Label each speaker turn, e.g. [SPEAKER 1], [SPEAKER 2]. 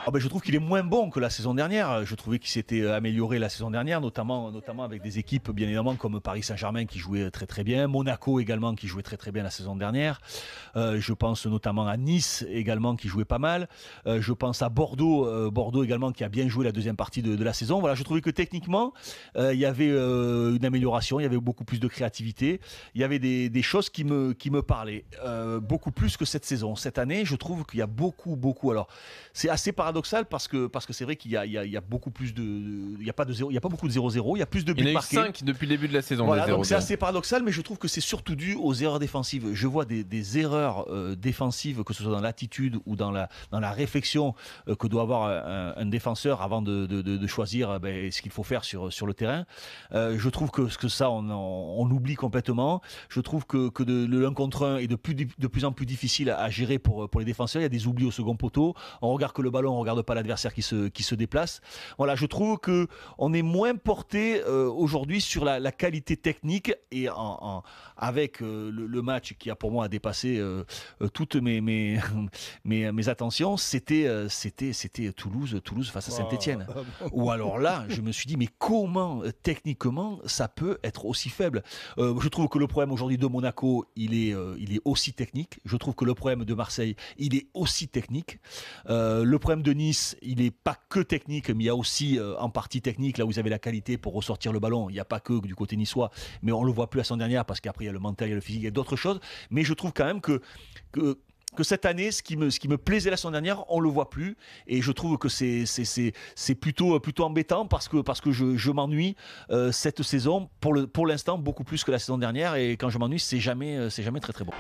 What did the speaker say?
[SPEAKER 1] Ah ben, je trouve qu'il est moins bon que la saison dernière. Je trouvais qu'il s'était amélioré la saison dernière, notamment avec des équipes, bien évidemment, comme Paris Saint-Germain qui jouait très très bien, Monaco également qui jouait très très bien la saison dernière. Je pense notamment à Nice également qui jouait pas mal. Je pense à Bordeaux, Bordeaux également qui a bien joué la deuxième partie de la saison. Voilà, je trouvais que techniquement, il y avait une amélioration, il y avait beaucoup plus de créativité, il y avait des choses qui me parlaient beaucoup plus que cette saison. Cette année, je trouve qu'il y a beaucoup. Alors, c'est assez paradoxal parce que c'est vrai qu'il y a beaucoup plus il y a pas de zéro, il y a pas beaucoup de 0-0, il y a plus de
[SPEAKER 2] Il y
[SPEAKER 1] buts
[SPEAKER 2] en a eu
[SPEAKER 1] marqués.
[SPEAKER 2] 5 depuis le début de la saison.
[SPEAKER 1] Voilà,
[SPEAKER 2] des
[SPEAKER 1] donc c'est
[SPEAKER 2] 0-0.
[SPEAKER 1] assez paradoxal, mais je trouve que c'est surtout dû aux erreurs défensives. Je vois des erreurs défensives, que ce soit dans l'attitude ou dans la réflexion que doit avoir un défenseur avant de choisir ce qu'il faut faire sur le terrain. Je trouve que ça, on l'oublie complètement. Je trouve que le 1 contre 1 est de plus en plus difficile à gérer pour les défenseurs. Il y a des oublis au second poteau. On regarde que le ballon, on regarde pas l'adversaire qui se déplace. Voilà, je trouve que on est moins porté aujourd'hui sur la qualité technique et avec le match qui a pour moi dépassé toutes mes attentions, c'était Toulouse face à Saint-Étienne. Ou alors là, je me suis dit mais comment techniquement ça peut être aussi faible. Je trouve que le problème aujourd'hui de Monaco, il est aussi technique. Je trouve que le problème de Marseille, il est aussi technique. Le problème de Nice, il n'est pas que technique, mais il y a aussi en partie technique, là où vous avez la qualité pour ressortir le ballon. Il n'y a pas que du côté niçois, mais on ne le voit plus la saison dernière parce qu'après il y a le mental, il y a le physique, il y a d'autres choses. Mais je trouve quand même que cette année, ce qui me plaisait la saison dernière, on le voit plus, et je trouve que c'est plutôt embêtant parce que je m'ennuie cette saison pour l'instant beaucoup plus que la saison dernière, et quand je m'ennuie, c'est jamais très très bon.